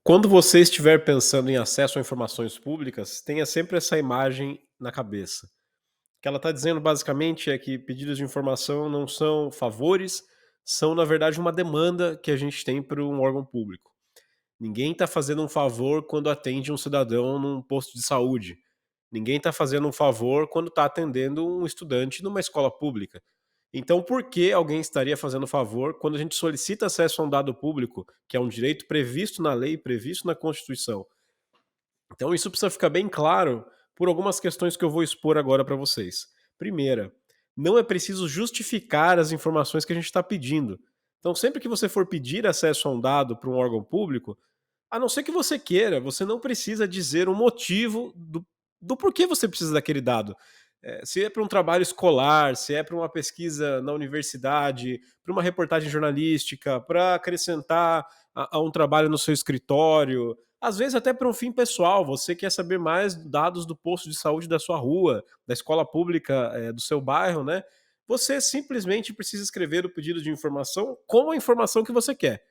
Quando você estiver pensando em acesso a informações públicas, tenha sempre essa imagem na cabeça. O que ela está dizendo basicamente é que pedidos de informação não são favores, são na verdade uma demanda que a gente tem para um órgão público. Ninguém está fazendo um favor quando atende um cidadão num posto de saúde. Ninguém está fazendo um favor quando está atendendo um estudante numa escola pública. Então, por que alguém estaria fazendo favor quando a gente solicita acesso a um dado público, que é um direito previsto na lei, previsto na Constituição? Então, isso precisa ficar bem claro por algumas questões que eu vou expor agora para vocês. Primeira, não é preciso justificar as informações que a gente está pedindo. Então, sempre que você for pedir acesso a um dado para um órgão público, a não ser que você queira, você não precisa dizer o motivo do porquê você precisa daquele dado. Se é para um trabalho escolar, se é para uma pesquisa na universidade, para uma reportagem jornalística, para acrescentar a um trabalho no seu escritório, às vezes até para um fim pessoal, você quer saber mais dados do posto de saúde da sua rua, da escola pública do seu bairro, né? Você simplesmente precisa escrever o pedido de informação com a informação que você quer.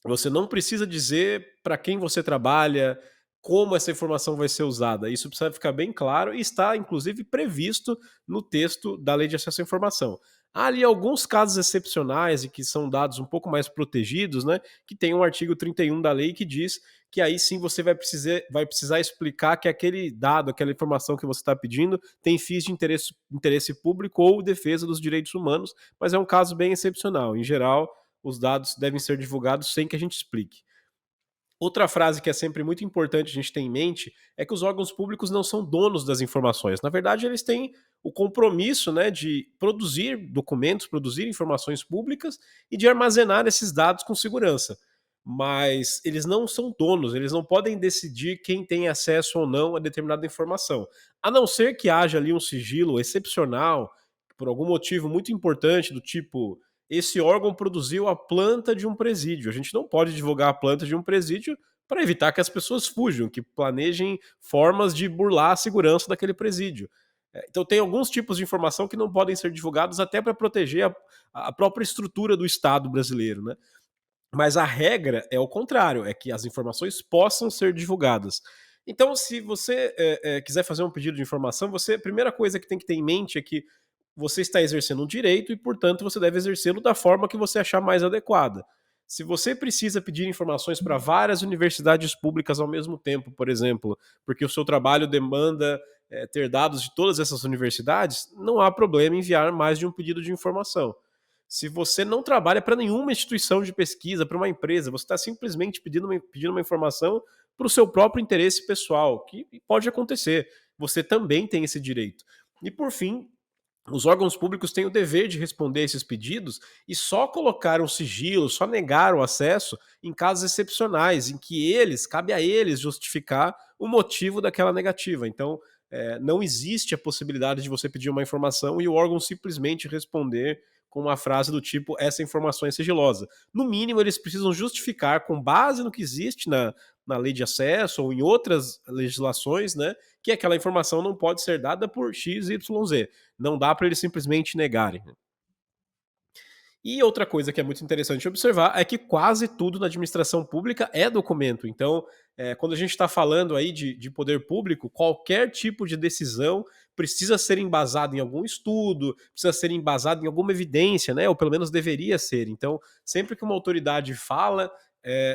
Você não precisa dizer para quem você trabalha, como essa informação vai ser usada. Isso precisa ficar bem claro e está, inclusive, previsto no texto da Lei de Acesso à Informação. Há ali alguns casos excepcionais e que são dados um pouco mais protegidos, né? Que tem um artigo 31 da lei que diz que aí sim você vai precisar explicar que aquele dado, aquela informação que você está pedindo, tem fins de interesse público ou defesa dos direitos humanos, mas é um caso bem excepcional. Em geral, os dados devem ser divulgados sem que a gente explique. Outra frase que é sempre muito importante a gente ter em mente é que os órgãos públicos não são donos das informações. Na verdade, eles têm o compromisso, né, de produzir documentos, produzir informações públicas e de armazenar esses dados com segurança. Mas eles não são donos, eles não podem decidir quem tem acesso ou não a determinada informação. A não ser que haja ali um sigilo excepcional, por algum motivo muito importante, do tipo esse órgão produziu a planta de um presídio. A gente não pode divulgar a planta de um presídio para evitar que as pessoas fujam, que planejem formas de burlar a segurança daquele presídio. Então, tem alguns tipos de informação que não podem ser divulgados até para proteger a própria estrutura do Estado brasileiro, né? Mas a regra é o contrário, é que as informações possam ser divulgadas. Então, se você quiser fazer um pedido de informação, a primeira coisa que tem que ter em mente é que você está exercendo um direito e, portanto, você deve exercê-lo da forma que você achar mais adequada. Se você precisa pedir informações para várias universidades públicas ao mesmo tempo, por exemplo, porque o seu trabalho demanda ter dados de todas essas universidades, não há problema em enviar mais de um pedido de informação. Se você não trabalha para nenhuma instituição de pesquisa, para uma empresa, você está simplesmente pedindo uma informação para o seu próprio interesse pessoal, que pode acontecer. Você também tem esse direito. E por fim, os órgãos públicos têm o dever de responder a esses pedidos e só colocar um sigilo, só negar o acesso em casos excepcionais, em que cabe a eles justificar o motivo daquela negativa. Então, não existe a possibilidade de você pedir uma informação e o órgão simplesmente responder com uma frase do tipo: essa informação é sigilosa. No mínimo, eles precisam justificar, com base no que existe na lei de acesso ou em outras legislações, né, que aquela informação não pode ser dada por X, Y, Z. Não dá para eles simplesmente negarem. E outra coisa que é muito interessante observar é que quase tudo na administração pública é documento. Então, quando a gente está falando aí de poder público, qualquer tipo de decisão precisa ser embasado em algum estudo, precisa ser embasado em alguma evidência, né? Ou pelo menos deveria ser. Então, sempre que uma autoridade fala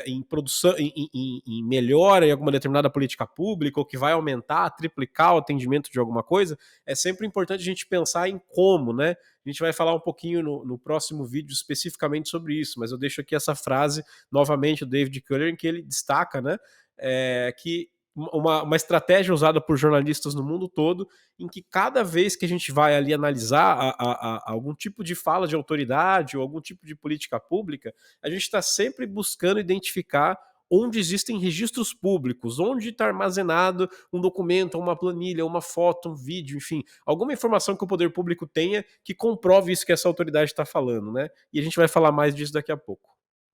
em produção, em melhora em alguma determinada política pública, ou que vai aumentar, triplicar o atendimento de alguma coisa, é sempre importante a gente pensar em como, né? A gente vai falar um pouquinho no próximo vídeo especificamente sobre isso, mas eu deixo aqui essa frase novamente do David Cullen, que ele destaca, né, que uma estratégia usada por jornalistas no mundo todo, em que cada vez que a gente vai ali analisar algum tipo de fala de autoridade ou algum tipo de política pública, a gente está sempre buscando identificar onde existem registros públicos, onde está armazenado um documento, uma planilha, uma foto, um vídeo, enfim, alguma informação que o poder público tenha que comprove isso que essa autoridade está falando, né? E a gente vai falar mais disso daqui a pouco.